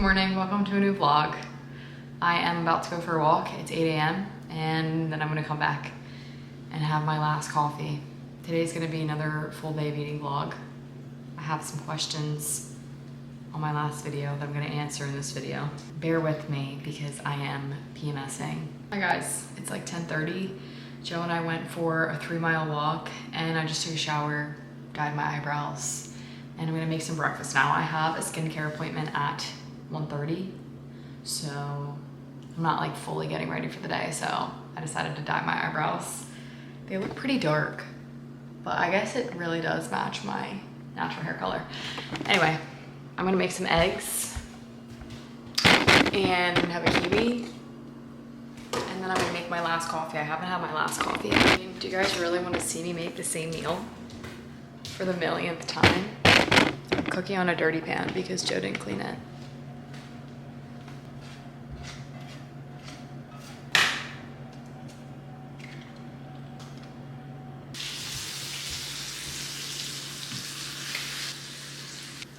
morning, welcome to a new vlog. I am about to go for a walk. It's 8 a.m. and then I'm gonna come back and have my last coffee. Today's gonna be another full day of eating vlog. I have some questions on my last video that I'm gonna answer in this video. Bear with me because I am PMSing. Hi guys, it's like 10:30. Joe and I went for a 3-mile walk and I just took a shower, dyed my eyebrows, and I'm gonna make some breakfast now. I have a skincare appointment at 1:30, so I'm not like fully getting ready for the day, so I decided to dye my eyebrows. They look pretty dark, but I guess it really does match my natural hair color. Anyway, I'm gonna make some eggs and have a kiwi, and then I'm gonna make my last coffee. I haven't had my last coffee. I mean, do you guys really want to see me make the same meal for the millionth time? I'm cooking on a dirty pan because Joe didn't clean it.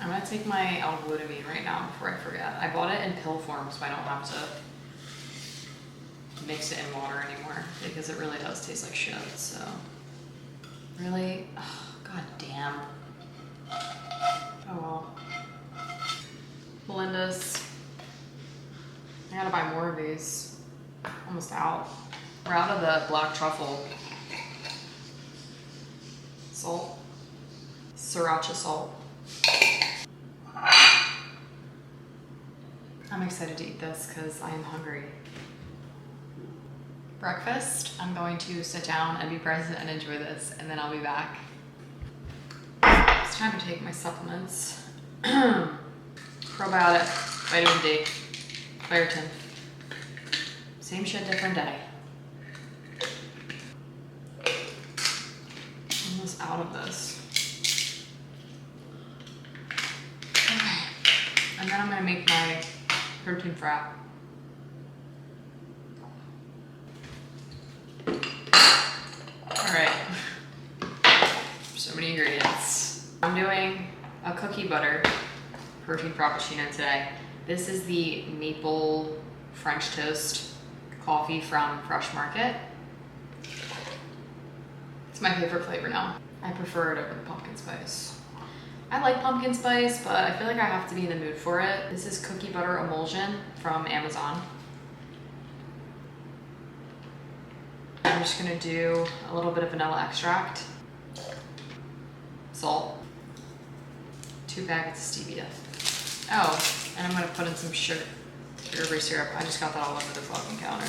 I'm gonna take my L-glutamine right now before I forget. I bought it in pill form so I don't have to mix it in water anymore because it really does taste like shit, so. Really? Oh, god damn. Oh well. Melinda's. I gotta buy more of these. Almost out. We're out of the black truffle salt. Sriracha salt. I'm excited to eat this because I am hungry. Breakfast, I'm going to sit down and be present and enjoy this, and then I'll be back. It's time to take my supplements. Probiotic, vitamin D, biotin. Same shit, different day. Almost out of this. Okay. And then I'm gonna make my protein frap. Alright. So many ingredients. I'm doing a cookie butter protein frappuccino today. This is the maple French toast coffee from Fresh Market. It's my favorite flavor now. I prefer it over the pumpkin spice. I like pumpkin spice, but I feel like I have to be in the mood for it. This is cookie butter emulsion from Amazon. I'm just gonna do a little bit of vanilla extract, salt, 2 packets of stevia. Oh, and I'm gonna put in some sugar-free syrup. I just got that all over the fucking counter.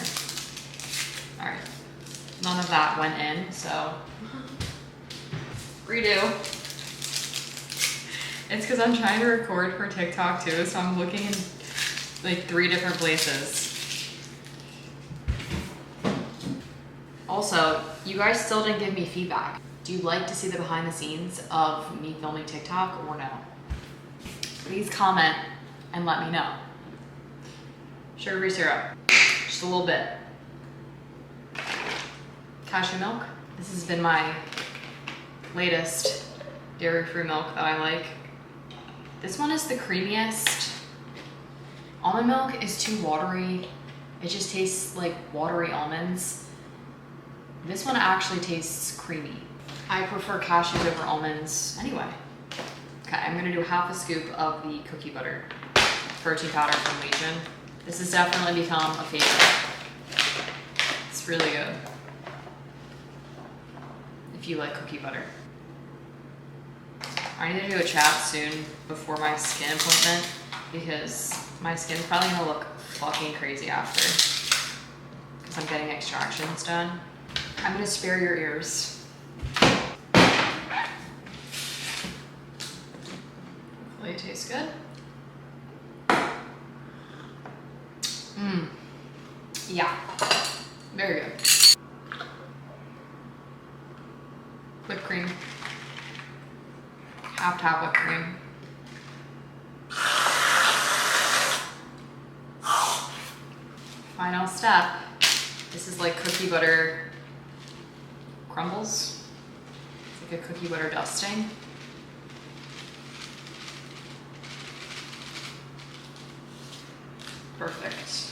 All right, none of that went in, so redo. It's because I'm trying to record for TikTok too, so I'm looking in like 3 different places. Also, you guys still didn't give me feedback. Do you like to see the behind the scenes of me filming TikTok or no? Please comment and let me know. Sugar-free syrup, just a little bit. Cashew milk. This has been my latest dairy-free milk that I like. This one is the creamiest. Almond milk is too watery. It just tastes like watery almonds. This one actually tastes creamy. I prefer cashews over almonds anyway. Okay, I'm gonna do half a scoop of the cookie butter protein powder from Legion. This has definitely become a favorite. It's really good if you like cookie butter. I need to do a chat soon before my skin appointment because my skin's probably gonna look fucking crazy after because I'm getting extractions done. I'm gonna spare your ears. Hopefully it tastes good. Yeah, very good. Whipped cream. Half whipped cream. Final step. This is like cookie butter crumbles. It's like a cookie butter dusting. Perfect.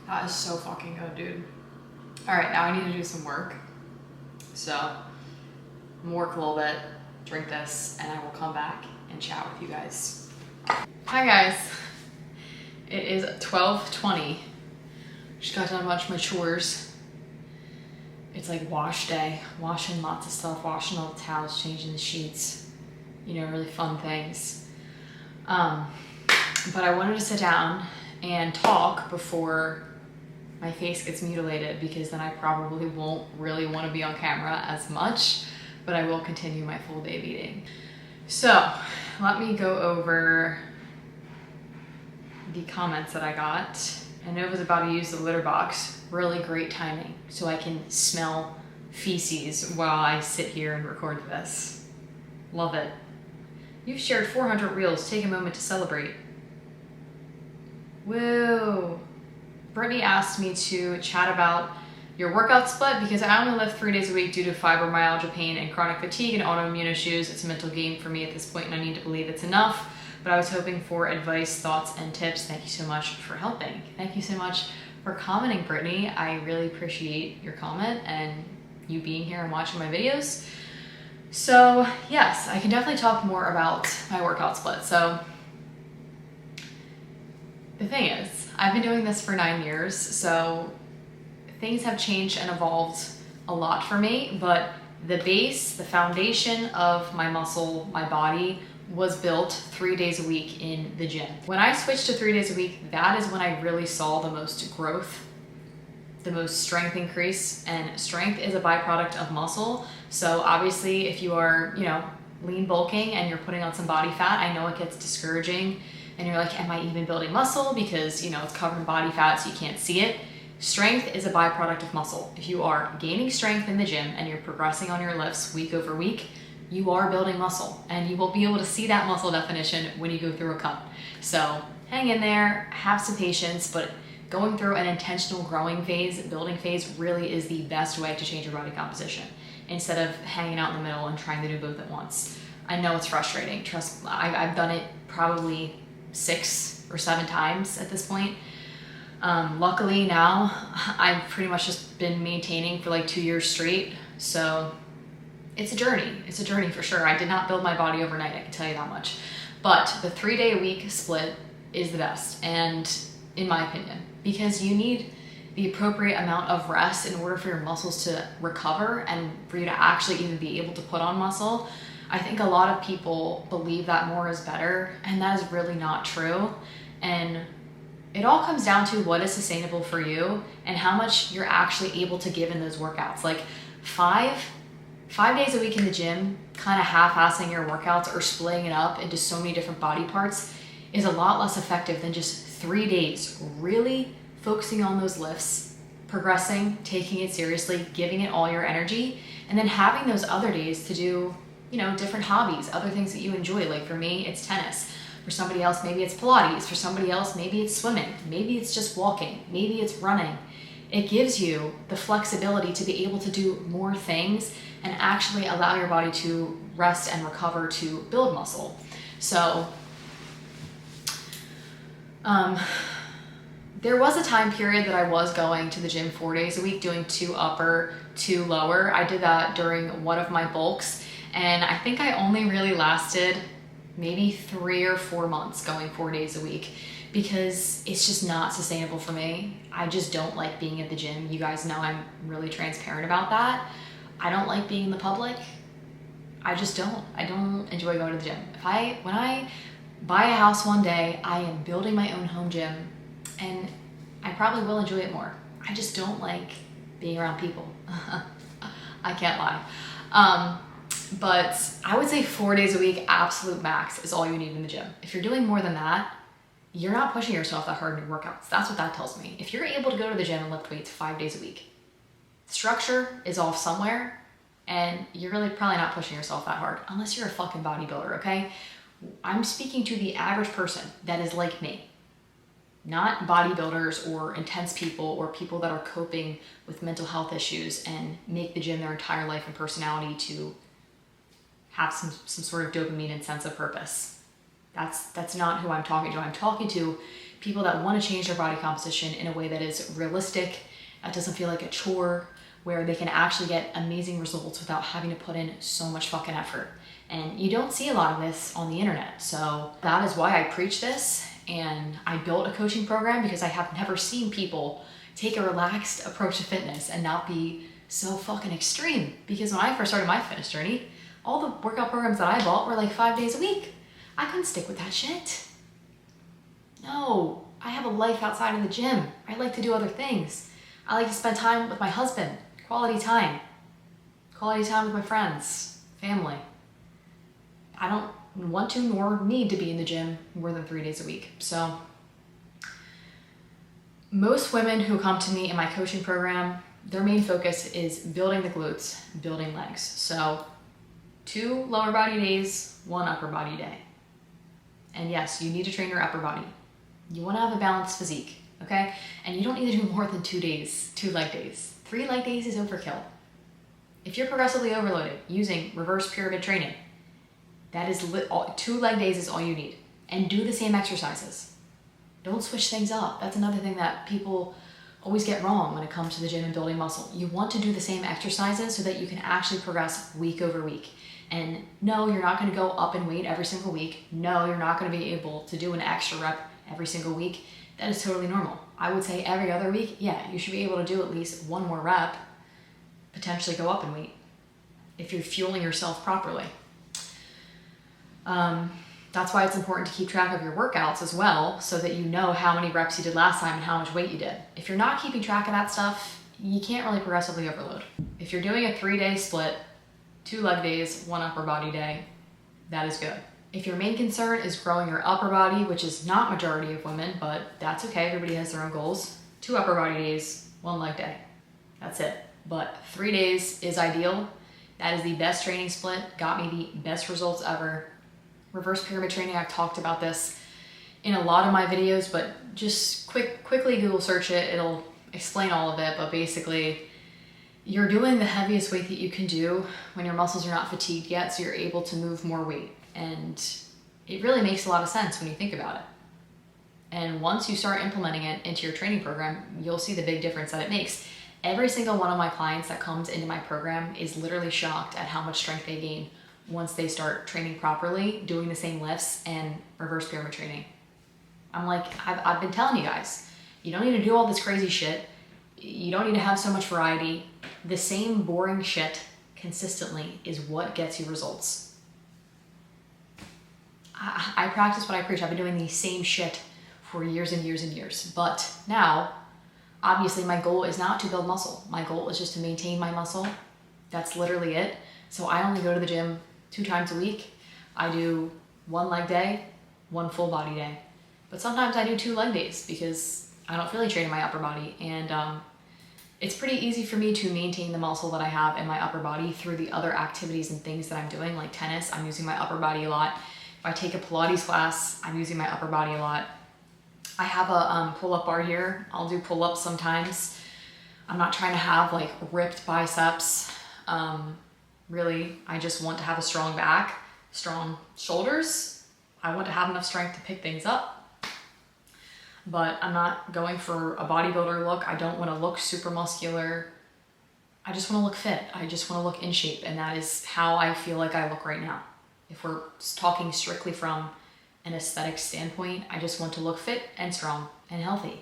That is so fucking good, dude. All right, now I need to do some work. So I'm gonna work a little bit, drink this, and I will come back and chat with you guys. Hi guys. It is 12:20. Just got done a bunch of my chores. It's like wash day, washing lots of stuff, washing all the towels, changing the sheets, you know, really fun things. But I wanted to sit down and talk before my face gets mutilated, because then I probably won't really want to be on camera as much, but I will continue my full day eating. So let me go over the comments that I got. I know I was about to use the litter box. Really great timing, so I can smell feces while I sit here and record this. Love it. You've shared 400 reels. Take a moment to celebrate. Woo. Brittany asked me to chat about your workout split because I only lift 3 days a week due to fibromyalgia pain and chronic fatigue and autoimmune issues. It's a mental game for me at this point, and I need to believe it's enough. But I was hoping for advice, thoughts, and tips. Thank you so much for helping. Thank you so much for commenting, Brittany. I really appreciate your comment and you being here and watching my videos. So yes, I can definitely talk more about my workout split. So the thing is, I've been doing this for 9 years, so things have changed and evolved a lot for me, but the base, the foundation of my muscle, my body, was built 3 days a week in the gym. When I switched to 3 days a week, that is when I really saw the most growth, the most strength increase, and strength is a byproduct of muscle. So obviously if you are, you know, lean bulking and you're putting on some body fat, I know it gets discouraging and you're like, am I even building muscle? Because, you know, it's covered in body fat so you can't see it. Strength is a byproduct of muscle. If you are gaining strength in the gym and you're progressing on your lifts week over week, you are building muscle, and you will be able to see that muscle definition when you go through a cut. So hang in there, have some patience, but going through an intentional growing phase, building phase, really is the best way to change your body composition instead of hanging out in the middle and trying to do both at once. I know it's frustrating. Trust me, I've done it probably 6 or 7 times at this point. Luckily now, I've pretty much just been maintaining for like 2 years straight. So it's a journey. It's a journey for sure. I did not build my body overnight, I can tell you that much. But the 3 day a week split is the best, and in my opinion, because you need the appropriate amount of rest in order for your muscles to recover and for you to actually even be able to put on muscle. I think a lot of people believe that more is better, and that is really not true. And it all comes down to what is sustainable for you and how much you're actually able to give in those workouts. Like 5 days a week in the gym, kind of half-assing your workouts or splitting it up into so many different body parts is a lot less effective than just 3 days really focusing on those lifts, progressing, taking it seriously, giving it all your energy, and then having those other days to do, you know, different hobbies, other things that you enjoy. Like for me, it's tennis. For somebody else, maybe it's Pilates. For somebody else, maybe it's swimming. Maybe it's just walking. Maybe it's running. It gives you the flexibility to be able to do more things and actually allow your body to rest and recover to build muscle. So there was a time period that I was going to the gym 4 days a week, doing 2 upper, 2 lower. I did that during one of my bulks, and I think I only really lasted maybe 3 or 4 months going 4 days a week, because it's just not sustainable for me. I just don't like being at the gym. You guys know I'm really transparent about that. I don't like being in the public. I just don't. I don't enjoy going to the gym. When I buy a house one day, I am building my own home gym, and I probably will enjoy it more. I just don't like being around people. I can't lie. But I would say 4 days a week, absolute max, is all you need in the gym. If you're doing more than that, you're not pushing yourself that hard in your workouts. That's what that tells me. If you're able to go to the gym and lift weights 5 days a week, structure is off somewhere, and you're really probably not pushing yourself that hard, unless you're a fucking bodybuilder, okay? I'm speaking to the average person that is like me. not bodybuilders or intense people or people that are coping with mental health issues and make the gym their entire life and personality to have some sort of dopamine and sense of purpose. That's not who I'm talking to. I'm talking to people that want to change their body composition in a way that is realistic, that doesn't feel like a chore, where they can actually get amazing results without having to put in so much fucking effort. And you don't see a lot of this on the internet. So that is why I preach this. And I built a coaching program because I have never seen people take a relaxed approach to fitness and not be so fucking extreme. Because when I first started my fitness journey, all the workout programs that I bought were like 5 days a week. I couldn't stick with that shit. No, I have a life outside of the gym. I like to do other things. I like to spend time with my husband, quality time with my friends, family. I don't want to nor need to be in the gym more than 3 days a week. So most women who come to me in my coaching program, their main focus is building the glutes, building legs. So 2 lower body days, 1 upper body day. And yes, you need to train your upper body. You want to have a balanced physique, okay? And you don't need to do more than 2 days, 2 leg days. 3 leg days is overkill. If you're progressively overloaded using reverse pyramid training, that is 2 leg days is all you need. And do the same exercises. Don't switch things up. That's another thing that people always get wrong when it comes to the gym and building muscle. You want to do the same exercises so that you can actually progress week over week. And no, you're not going to go up in weight every single week. No, you're not going to be able to do an extra rep every single week. That is totally normal. I would say every other week, yeah, you should be able to do at least 1 more rep, potentially go up in weight if you're fueling yourself properly. That's why it's important to keep track of your workouts as well, so that you know how many reps you did last time and how much weight you did. If you're not keeping track of that stuff, you can't really progressively overload. If you're doing a 3-day split, 2 leg days, 1 upper body day, that is good. If your main concern is growing your upper body, which is not majority of women, but that's okay, everybody has their own goals, 2 upper body days, 1 leg day. That's it. But 3 days is ideal. That is the best training split, got me the best results ever. Reverse pyramid training, I've talked about this in a lot of my videos, but just quickly Google search it. It'll explain all of it, but basically you're doing the heaviest weight that you can do when your muscles are not fatigued yet, so you're able to move more weight. And it really makes a lot of sense when you think about it. And once you start implementing it into your training program, you'll see the big difference that it makes. Every single one of my clients that comes into my program is literally shocked at how much strength they gain once they start training properly, doing the same lifts and reverse pyramid training. I'm like, I've been telling you guys, you don't need to do all this crazy shit. You don't need to have so much variety. The same boring shit consistently is what gets you results. I practice what I preach. I've been doing the same shit for years and years and years. But now, obviously my goal is not to build muscle. My goal is just to maintain my muscle. That's literally it. So I only go to the gym 2 times a week. I do 1 leg day, 1 full body day. But sometimes I do 2 leg days because I don't feel like training my upper body. And it's pretty easy for me to maintain the muscle that I have in my upper body through the other activities and things that I'm doing, like tennis. I'm using my upper body a lot. If I take a Pilates class, I'm using my upper body a lot. I have a pull-up bar here. I'll do pull-ups sometimes. I'm not trying to have like ripped biceps. Really, I just want to have a strong back, strong shoulders. I want to have enough strength to pick things up. But I'm not going for a bodybuilder look. I don't want to look super muscular. I just want to look fit. I just want to look in shape. And that is how I feel like I look right now. If we're talking strictly from an aesthetic standpoint, I just want to look fit and strong and healthy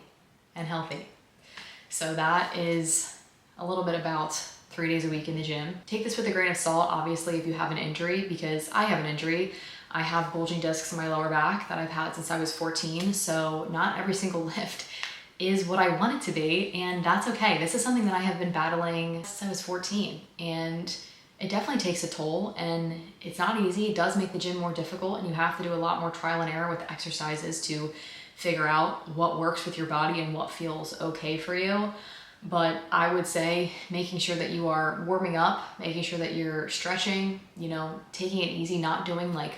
So that is a little bit about 3 days a week in the gym. Take this with a grain of salt, obviously, if you have an injury, because I have an injury. I have bulging discs in my lower back that I've had since I was 14, so not every single lift is what I want it to be, and that's okay. This is something that I have been battling since I was 14, and it definitely takes a toll, and it's not easy. It does make the gym more difficult, and you have to do a lot more trial and error with exercises to figure out what works with your body and what feels okay for you. But I would say making sure that you are warming up, making sure that you're stretching, taking it easy, not doing like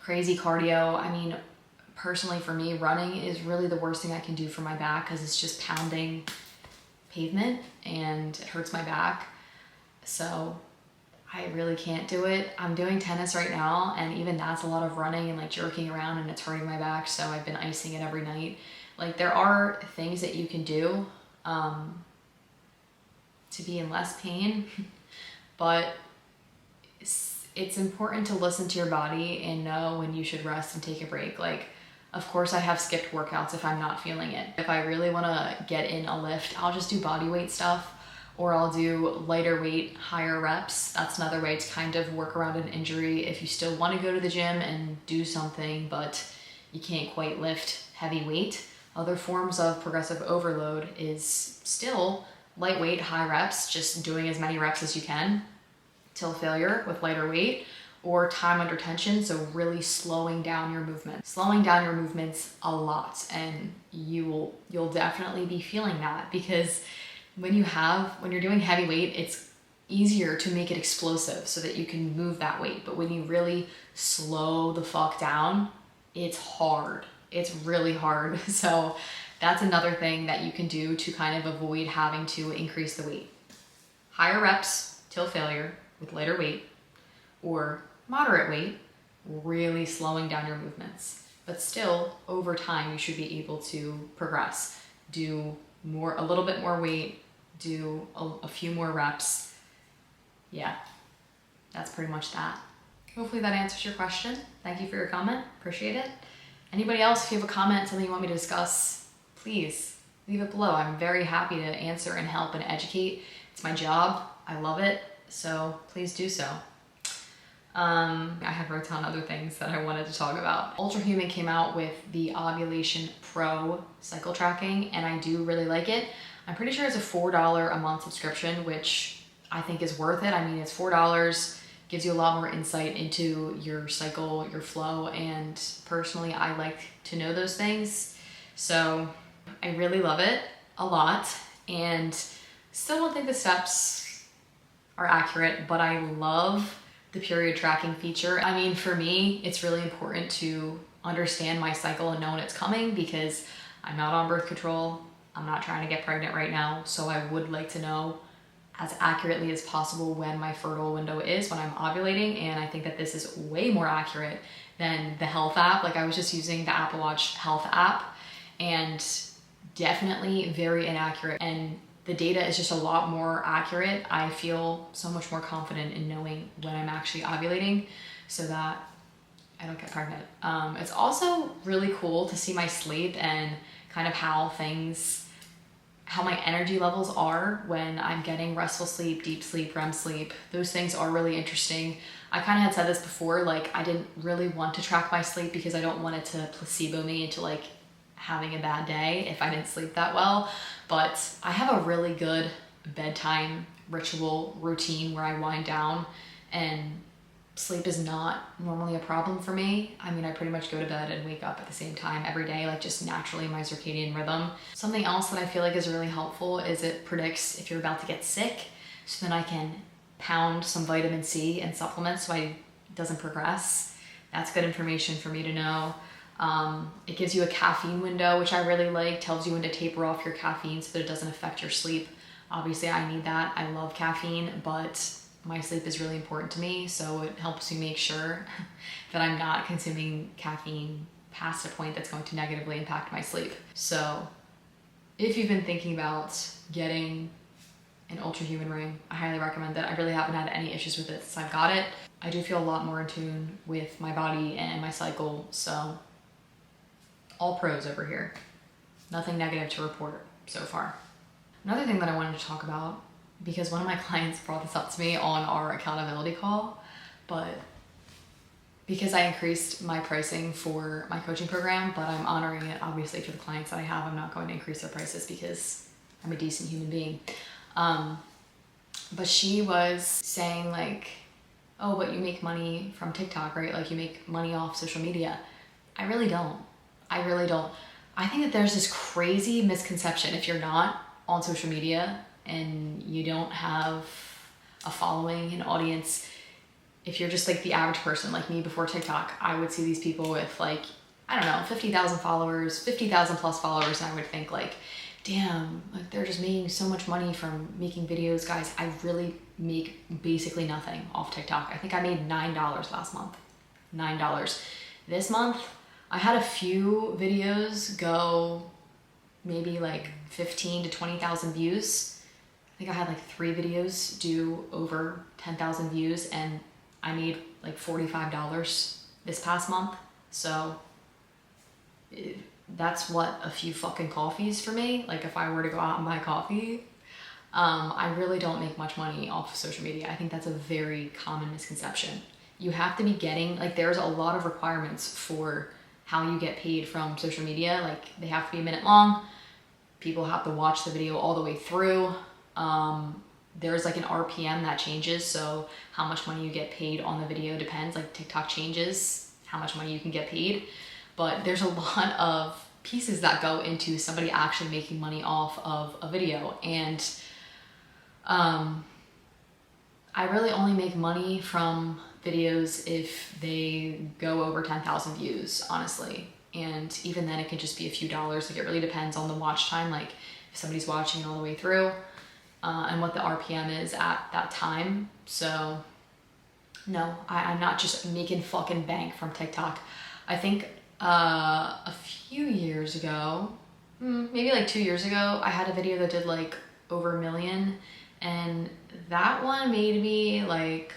crazy cardio. I mean, personally for me, running is really the worst thing I can do for my back because it's just pounding pavement and it hurts my back. So I really can't do it. I'm doing tennis right now, and even that's a lot of running and like jerking around, and it's hurting my back. So I've been icing it every night. Like, there are things that you can do to be in less pain, but it's important to listen to your body and know when you should rest and take a break. Like, of course I have skipped workouts if I'm not feeling it. If I really want to get in a lift, I'll just do body weight stuff, or I'll do lighter weight, higher reps. That's another way to kind of work around an injury if you still want to go to the gym and do something, but you can't quite lift heavy weight. Other forms of progressive overload is still lightweight, high reps, just doing as many reps as you can till failure with lighter weight, or time under tension, so really slowing down your movement. Slowing down your movements a lot, and you'll definitely be feeling that, because when you're doing heavy weight, it's easier to make it explosive so that you can move that weight. But when you really slow the fuck down, it's hard. It's really hard. So that's another thing that you can do to kind of avoid having to increase the weight. Higher reps till failure with lighter weight, or moderate weight, really slowing down your movements. But still, over time, you should be able to progress. Do a little bit more weight, do a few more reps. Yeah, that's pretty much that. Hopefully that answers your question. Thank you for your comment, appreciate it. Anybody else, if you have a comment, something you want me to discuss, please leave it below. I'm very happy to answer and help and educate. It's my job, I love it, so please do so. I have wrote down other things that I wanted to talk about. Ultrahuman came out with the Ovulation Pro cycle tracking, and I do really like it. I'm pretty sure it's a $4 a month subscription, which I think is worth it. I mean, it's $4, gives you a lot more insight into your cycle, your flow, and personally, I like to know those things. So I really love it a lot, and still don't think the steps are accurate, but I love the period tracking feature. I mean, for me, it's really important to understand my cycle and know when it's coming, because I'm not on birth control. I'm not trying to get pregnant right now, so I would like to know as accurately as possible when my fertile window is, when I'm ovulating, and I think that this is way more accurate than the health app. Like, I was just using the Apple Watch health app, and definitely very inaccurate, and the data is just a lot more accurate. I feel so much more confident in knowing when I'm actually ovulating so that I don't get pregnant. It's also really cool to see my sleep and kind of how my energy levels are when I'm getting restful sleep, deep sleep, REM sleep. Those things are really interesting. I kind of had said this before, like, I didn't really want to track my sleep because I don't want it to placebo me into like having a bad day if I didn't sleep that well. But I have a really good bedtime ritual routine where I wind down, and sleep is not normally a problem for me. I mean, I pretty much go to bed and wake up at the same time every day, like just naturally my circadian rhythm. Something else that I feel like is really helpful is it predicts if you're about to get sick, so then I can pound some vitamin C and supplements so it doesn't progress. That's good information for me to know. It gives you a caffeine window, which I really like, tells you when to taper off your caffeine so that it doesn't affect your sleep. Obviously I need that. I love caffeine, but my sleep is really important to me, so it helps me make sure that I'm not consuming caffeine past a point that's going to negatively impact my sleep. So if you've been thinking about getting an Ultrahuman ring, I highly recommend it. I really haven't had any issues with it since I've got it. I do feel a lot more in tune with my body and my cycle, so all pros over here. Nothing negative to report so far. Another thing that I wanted to talk about, because one of my clients brought this up to me on our accountability call, but because I increased my pricing for my coaching program, but I'm honoring it obviously for the clients that I have. I'm not going to increase their prices because I'm a decent human being. But she was saying like, oh, but you make money from TikTok, right? Like, you make money off social media. I really don't. I think that there's this crazy misconception, if you're not on social media and you don't have a following, an audience, if you're just like the average person like me before TikTok, I would see these people with like I don't know, 50,000 followers, 50,000 plus followers, and I would think like, damn, like they're just making so much money from making videos. Guys, I really make basically nothing off TikTok. I think I made $9 last month. $9. This month, I had a few videos go maybe like 15 to 20,000 views. I think I had like 3 videos do over 10,000 views, and I made like $45 this past month. So that's what, a few fucking coffees for me. Like if I were to go out and buy coffee, I really don't make much money off of social media. I think that's a very common misconception. You have to be getting, like there's a lot of requirements for how you get paid from social media. Like they have to be a minute long. People have to watch the video all the way through. There's like an RPM that changes. So how much money you get paid on the video depends. Like TikTok changes how much money you can get paid. But there's a lot of pieces that go into somebody actually making money off of a video. And I really only make money from videos if they go over 10,000 views, honestly. And even then it could just be a few dollars. Like it really depends on the watch time. Like if somebody's watching all the way through, and what the RPM is at that time. So no, I'm not just making fucking bank from TikTok. I think a few years ago, maybe like 2 years ago, I had a video that did like over 1 million, and that one made me like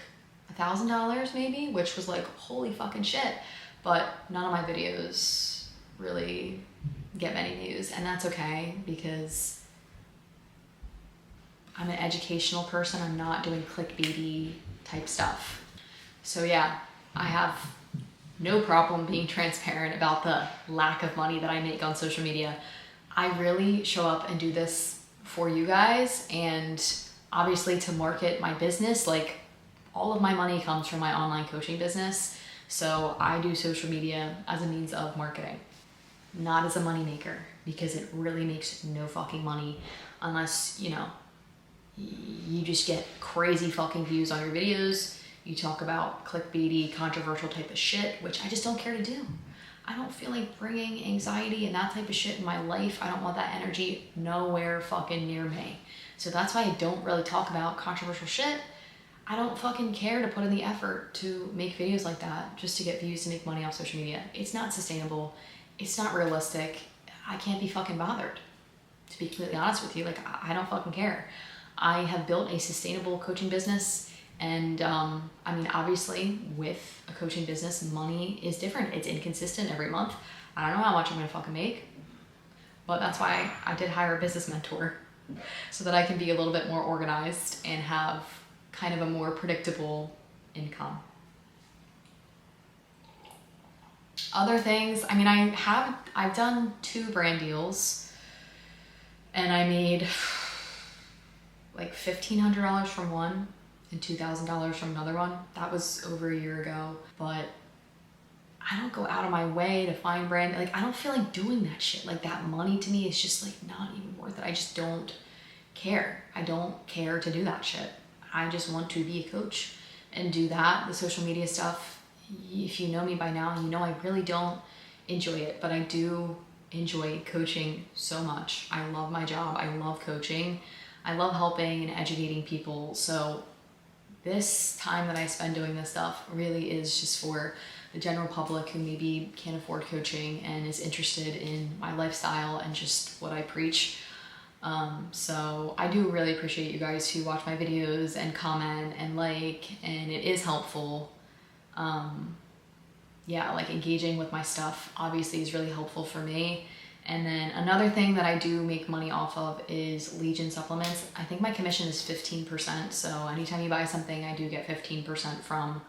$1,000 maybe, which was like holy fucking shit. But none of my videos really get many views, and that's okay because I'm an educational person. I'm not doing clickbaity type stuff. So yeah, I have no problem being transparent about the lack of money that I make on social media. I really show up and do this for you guys, and obviously to market my business. Like all of my money comes from my online coaching business. So I do social media as a means of marketing, not as a money maker, because it really makes no fucking money unless, you know, you just get crazy fucking views on your videos. You talk about clickbaity, controversial type of shit, which I just don't care to do. I don't feel like bringing anxiety and that type of shit in my life. I don't want that energy nowhere fucking near me. So that's why I don't really talk about controversial shit. I don't fucking care to put in the effort to make videos like that just to get views to make money off social media. It's not sustainable. It's not realistic. I can't be fucking bothered, to be completely honest with you. Like, I don't fucking care. I have built a sustainable coaching business, and I mean, obviously with a coaching business, money is different. It's inconsistent every month. I don't know how much I'm gonna fucking make, but that's why I did hire a business mentor, so that I can be a little bit more organized and have kind of a more predictable income. Other things, I mean, I've done 2 brand deals, and I made like $1,500 from one and $2,000 from another one. That was over a year ago, but I don't go out of my way to find brand, like I don't feel like doing that shit. Like that money to me is just like not even worth it. I just don't care. I don't care to do that shit. I just want to be a coach and do that. The social media stuff, if you know me by now, you know I really don't enjoy it, but I do enjoy coaching so much. I love my job. I love coaching. I love helping and educating people. So this time that I spend doing this stuff really is just for the general public who maybe can't afford coaching and is interested in my lifestyle and just what I preach. So I do really appreciate you guys who watch my videos and comment and like, and it is helpful. Yeah, like engaging with my stuff obviously is really helpful for me. And then another thing that I do make money off of is Legion supplements. I think my commission is 15%. So anytime you buy something, I do get 15% from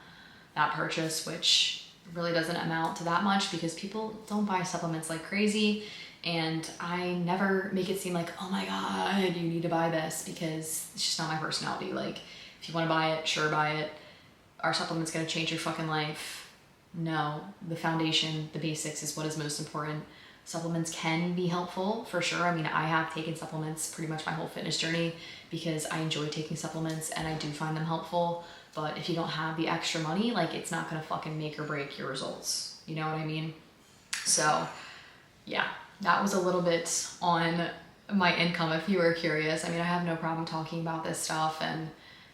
that purchase, which really doesn't amount to that much because people don't buy supplements like crazy. And I never make it seem like, oh my God, you need to buy this, because it's just not my personality. Like, if you want to buy it, sure, buy it. Are supplements going to change your fucking life? No. The foundation, the basics is what is most important. Supplements can be helpful for sure. I mean, I have taken supplements pretty much my whole fitness journey because I enjoy taking supplements and I do find them helpful. But if you don't have the extra money, like it's not gonna fucking make or break your results. You know what I mean? So yeah, that was a little bit on my income if you were curious. I mean, I have no problem talking about this stuff and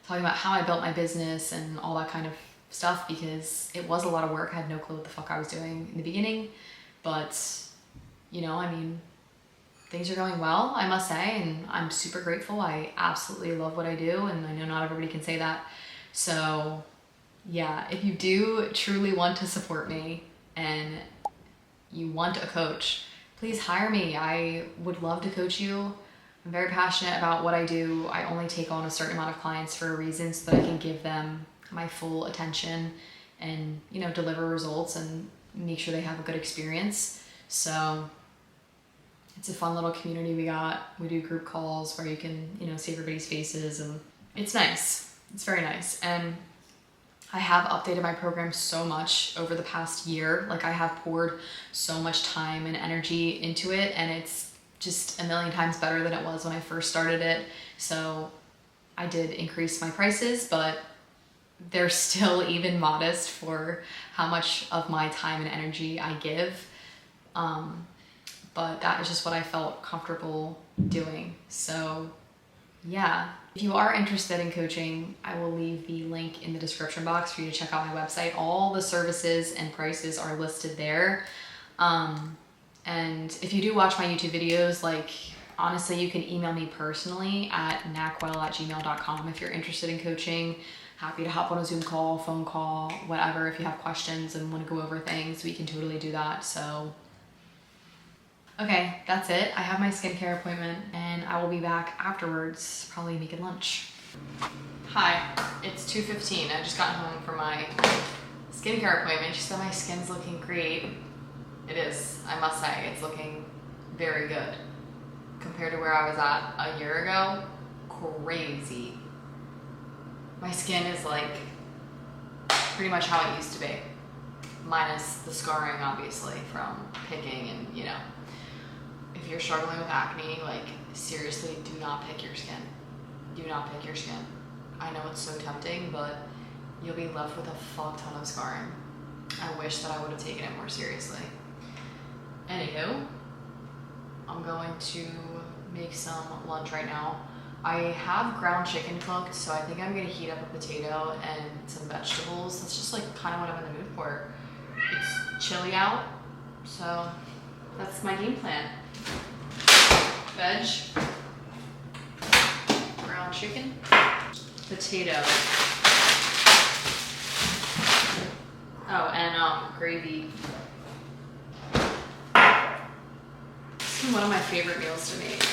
talking about how I built my business and all that kind of stuff because it was a lot of work. I had no clue what the fuck I was doing in the beginning, but you know, I mean, things are going well, I must say, and I'm super grateful. I absolutely love what I do, and I know not everybody can say that. So yeah, if you do truly want to support me and you want a coach, please hire me. I would love to coach you. I'm very passionate about what I do. I only take on a certain amount of clients for a reason so that I can give them my full attention and, you know, deliver results and make sure they have a good experience. So it's a fun little community we got. We do group calls where you can, you know, see everybody's faces, and it's nice. It's very nice. And I have updated my program so much over the past year. Like, I have poured so much time and energy into it, and it's just a million times better than it was when I first started it. So I did increase my prices, but they're still even modest for how much of my time and energy I give. But that is just what I felt comfortable doing. So yeah, if you are interested in coaching, I will leave the link in the description box for you to check out my website. All the services and prices are listed there. And if you do watch my YouTube videos, like, honestly, you can email me personally at nakwell@gmail.com if you're interested in coaching. Happy to hop on a Zoom call, phone call, whatever. If you have questions and want to go over things, we can totally do that. So okay, that's it. I have my skincare appointment and I will be back afterwards, probably making lunch. Hi, it's 2:15. I just got home from my skincare appointment. She said my skin's looking great. It is, I must say, it's looking very good. Compared to where I was at a year ago, crazy. My skin is like pretty much how it used to be, minus the scarring, obviously, from picking and, you know. If you're struggling with acne, like, seriously, do not pick your skin. Do not pick your skin. I know it's so tempting, but you'll be left with a fuck ton of scarring. I wish that I would have taken it more seriously. Anywho, I'm going to make some lunch right now. I have ground chicken cooked, so I think I'm gonna heat up a potato and some vegetables. That's just like kind of what I'm in the mood for. It's chilly out, so that's my game plan. Veg, ground chicken, potato. Oh, and gravy. This is one of my favorite meals to make.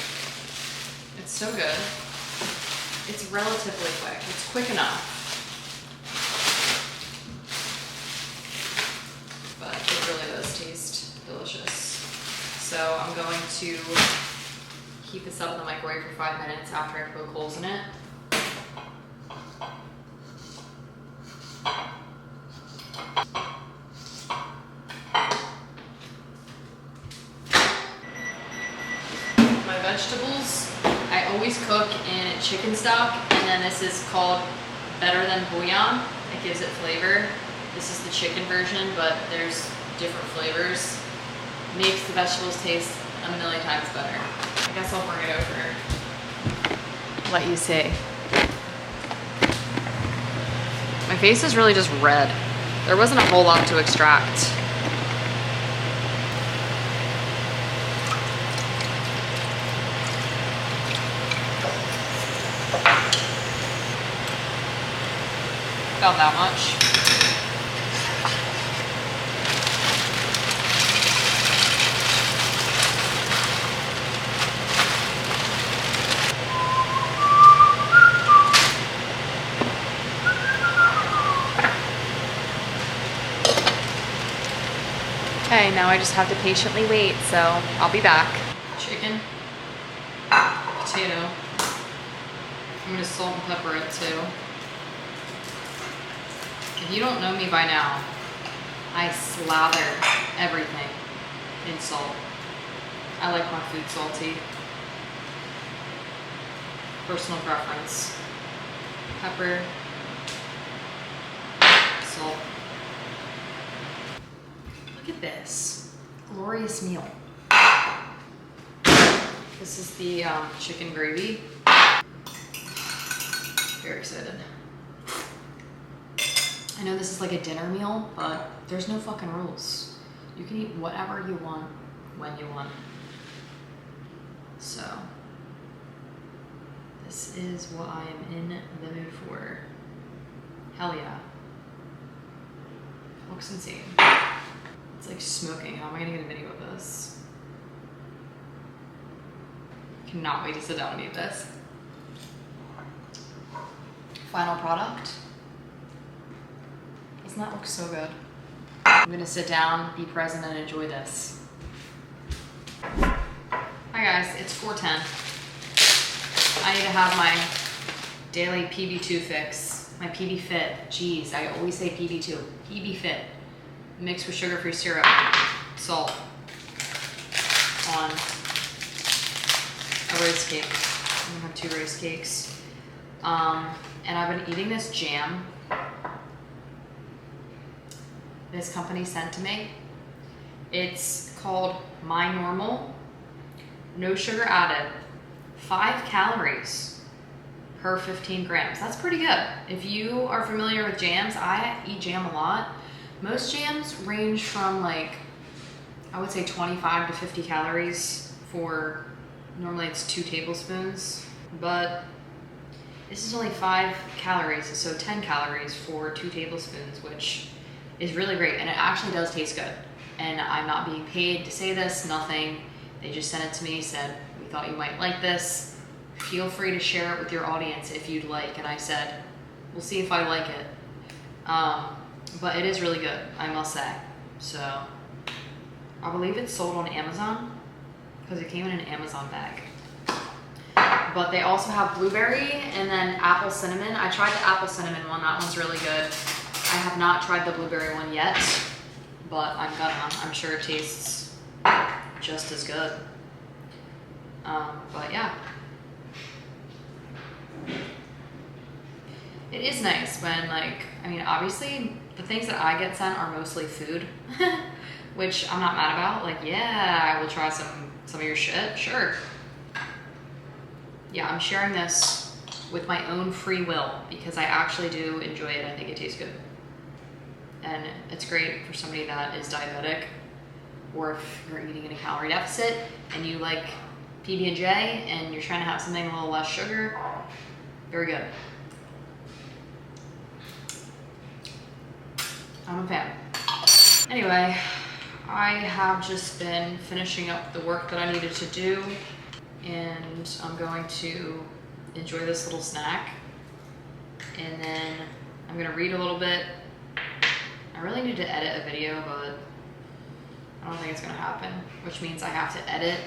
It's so good. It's relatively quick. It's quick enough. But it really does taste delicious. So I'm going to heat this up in the microwave for 5 minutes after I poke holes in it. My vegetables, I always cook in chicken stock, and then this is called Better Than Bouillon. It gives it flavor. This is the chicken version, but there's different flavors. Makes the vegetables taste a million times better. I guess I'll bring it over. Let you see. My face is really just red. There wasn't a whole lot to extract. About that much. Okay, now I just have to patiently wait, so I'll be back. Chicken, potato. I'm gonna salt and pepper it too. If you don't know me by now, I slather everything in salt. I like my food salty. Personal preference. Pepper, salt. Look at this. glorious meal. This is the chicken gravy. Very excited. I know this is like a dinner meal, but there's no fucking rules. You can eat whatever you want, when you want. So, this is what I am in the mood for. Hell yeah. Looks insane. It's like smoking. How am I gonna get a video of this? Cannot wait to sit down and eat this. Final product. Doesn't that look so good? I'm gonna sit down, be present, and enjoy this. Hi guys, it's 4:10. I need to have my daily PB2 fix. My PB Fit. Jeez, I always say PB2. PB Fit. Mixed with sugar-free syrup, salt, on a rice cake. I'm gonna have 2 rice cakes. And I've been eating this jam this company sent to me. It's called My Normal, no sugar added, 5 calories per 15 grams. That's pretty good. If you are familiar with jams, I eat jam a lot. Most jams range from like, I would say 25 to 50 calories for, normally it's 2 tablespoons, but this is only 5 calories, so 10 calories for 2 tablespoons, which is really great, and it actually does taste good. And I'm not being paid to say this, nothing. They just sent it to me, said, we thought you might like this. Feel free to share it with your audience if you'd like. And I said, we'll see if I like it. But it is really good, I must say. So, I believe it's sold on Amazon, because it came in an Amazon bag. But they also have blueberry and then apple cinnamon. I tried the apple cinnamon one, that one's really good. I have not tried the blueberry one yet, but I'm sure it tastes just as good. But yeah. It is nice when obviously the things that I get sent are mostly food, which I'm not mad about. Like, yeah, I will try some of your shit, sure. Yeah, I'm sharing this with my own free will because I actually do enjoy it. I think it tastes good. And it's great for somebody that is diabetic, or if you're eating in a calorie deficit and you like PB&J and you're trying to have something a little less sugar, very good. I'm a fan. Anyway, I have just been finishing up the work that I needed to do, and I'm going to enjoy this little snack, and then I'm gonna read a little bit. I really need to edit a video, but I don't think it's gonna happen, which means I have to edit,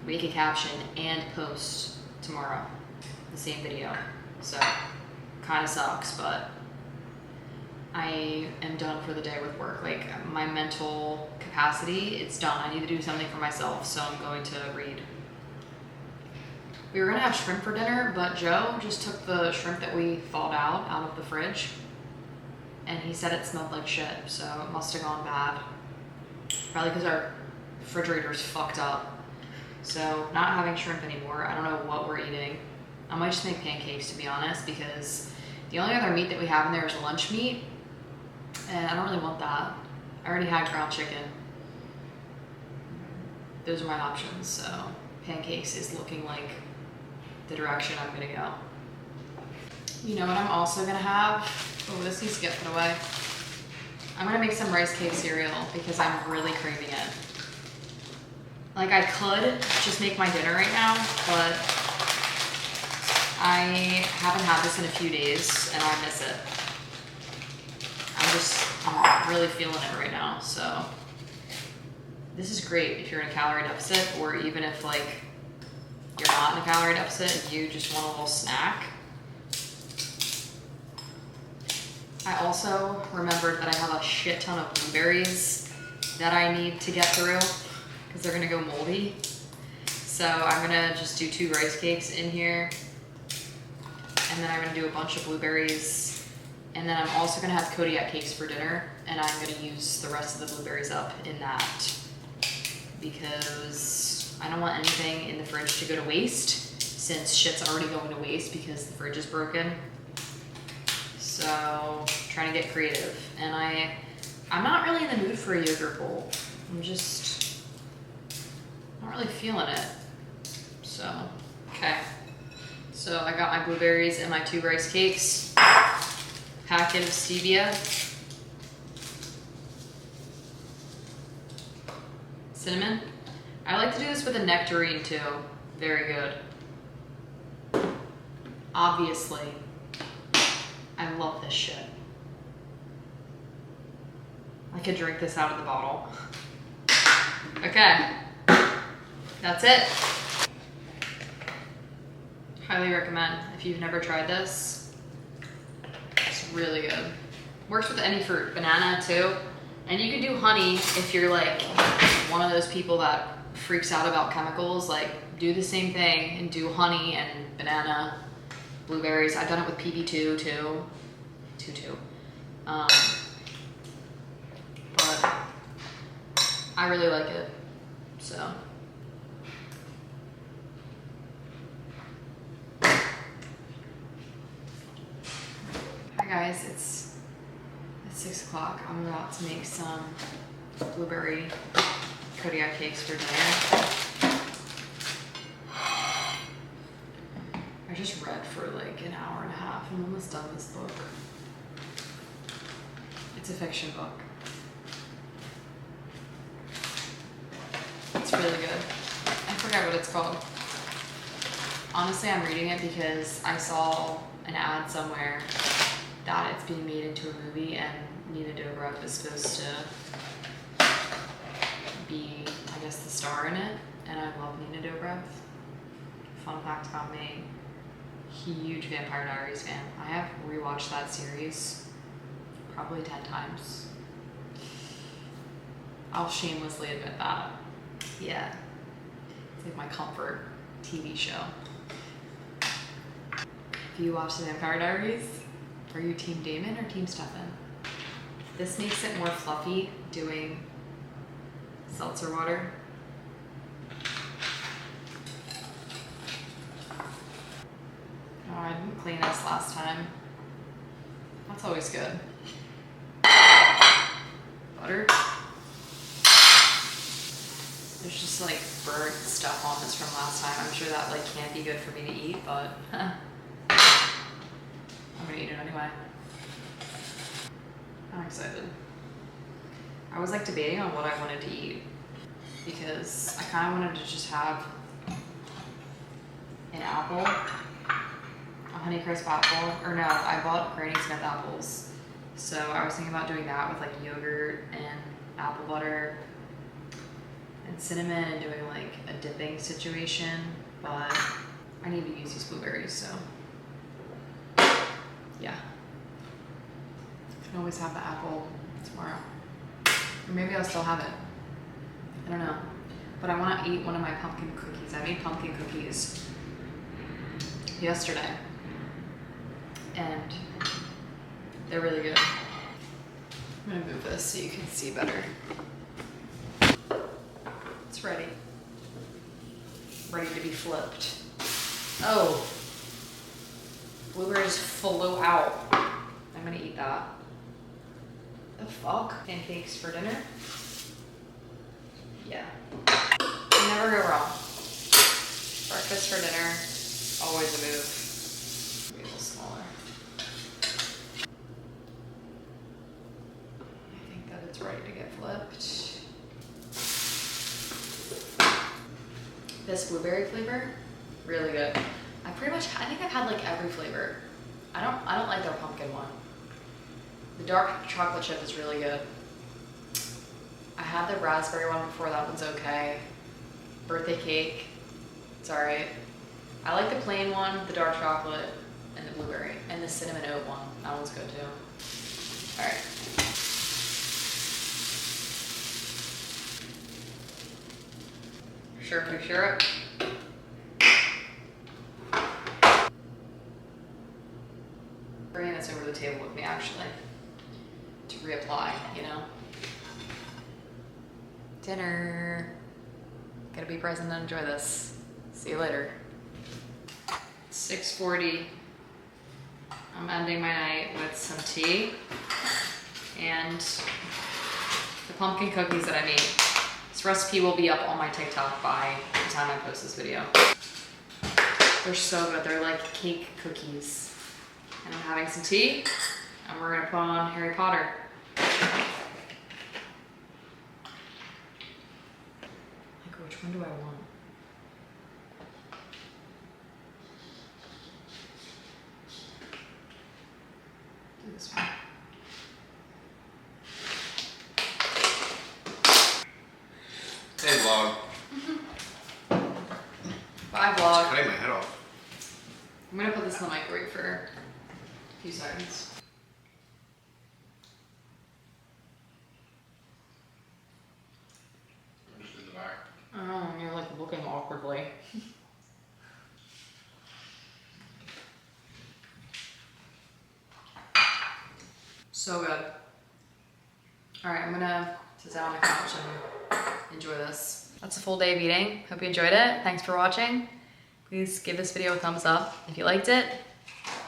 make a caption, and post tomorrow the same video. So, kind of sucks, but I am done for the day with work. Like, my mental capacity, it's done. I need to do something for myself, so I'm going to read. We were gonna have shrimp for dinner, but Joe just took the shrimp that we thawed out of the fridge, and he said it smelled like shit, so it must have gone bad. Probably because our refrigerator's fucked up. So, not having shrimp anymore. I don't know what we're eating. I might just make pancakes, to be honest, because the only other meat that we have in there is lunch meat, and I don't really want that. I already had ground chicken. Those are my options, so pancakes is looking like the direction I'm gonna go. You know what I'm also gonna have? Oh, this needs to get put away. I'm gonna make some rice cake cereal because I'm really craving it. Like, I could just make my dinner right now, but I haven't had this in a few days and I miss it. I'm really feeling it right now, so. This is great if you're in a calorie deficit, or even if like you're not in a calorie deficit and you just want a little snack. I also remembered that I have a shit ton of blueberries that I need to get through because they're gonna go moldy. So I'm gonna just do 2 rice cakes in here, and then I'm gonna do a bunch of blueberries And then I'm also gonna have Kodiak cakes for dinner, and I'm gonna use the rest of the blueberries up in that because I don't want anything in the fridge to go to waste, since shit's already going to waste because the fridge is broken. So, trying to get creative. And I'm not really in the mood for a yogurt bowl. I'm just not really feeling it. So, okay. So I got my blueberries and my 2 rice cakes. Packet of stevia. Cinnamon. I like to do this with a nectarine too. Very good. Obviously, I love this shit. I could drink this out of the bottle. Okay, that's it. Highly recommend if you've never tried this. It's really good. Works with any fruit, banana too. And you can do honey if you're like one of those people that freaks out about chemicals. Like, do the same thing and do honey and banana, blueberries. I've done it with PB2 too. But I really like it, so. Hi guys, it's 6 o'clock. I'm about to make some blueberry Kodiak cakes for dinner. I just read for like an hour and a half. I'm almost done this book. It's a fiction book. It's really good. I forgot what it's called. Honestly, I'm reading it because I saw an ad somewhere that it's being made into a movie and Nina Dobrev is supposed to be, I guess, the star in it. And I love Nina Dobrev. Fun fact about me, huge Vampire Diaries fan. I have rewatched that series probably 10 times. I'll shamelessly admit that. Yeah, it's like my comfort TV show. If you watch the Vampire Diaries, are you Team Damon or Team Stefan? This makes it more fluffy doing seltzer water. Oh, I didn't clean this last time. That's always good. Butter. There's just like burnt stuff on this from last time. I'm sure that like can't be good for me to eat, but I'm gonna eat it anyway. I'm excited. I was like debating on what I wanted to eat because I kind of wanted to just have an apple, a Honeycrisp apple, or no, I bought Granny Smith apples. So I was thinking about doing that with like yogurt and apple butter and cinnamon and doing like a dipping situation, but I need to use these blueberries, so yeah. I can always have the apple tomorrow. Or maybe I'll still have it. I don't know. But I want to eat one of my pumpkin cookies. I made pumpkin cookies yesterday, and they're really good. I'm gonna move this so you can see better. It's ready. Ready to be flipped. Oh, blueberries flew out. I'm gonna eat that. The fuck? Pancakes for dinner? Yeah. You never go wrong. Breakfast for dinner, always a move. Maybe a little smaller. I think that it's ready to get flipped. This blueberry flavor, really good. I think I've had like every flavor. I don't like their pumpkin one. The dark chocolate chip is really good. I had the raspberry one before, that one's okay. Birthday cake, it's alright. I like the plain one, the dark chocolate, and the blueberry. And the cinnamon oat one, that one's good too. Alright. Syrup. bringing this over the table with me actually to reapply, you know? Dinner. Gotta be present and enjoy this. See you later. 6:40. I'm ending my night with some tea and the pumpkin cookies that I made. This recipe will be up on my TikTok by the time I post this video. They're so good. They're like cake cookies. And I'm having some tea and we're gonna put on Harry Potter. Like, which one do I want? Do this one. Hey vlog. Bye vlog. Cutting my head off. I'm gonna put this in the microwave for a few seconds. Just in the back. Oh, you're like looking awkwardly. So good. All right, I'm gonna sit down on the couch and enjoy this. That's a full day of eating. Hope you enjoyed it. Thanks for watching. Please give this video a thumbs up if you liked it.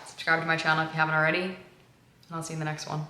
Subscribe to my channel if you haven't already. And I'll see you in the next one.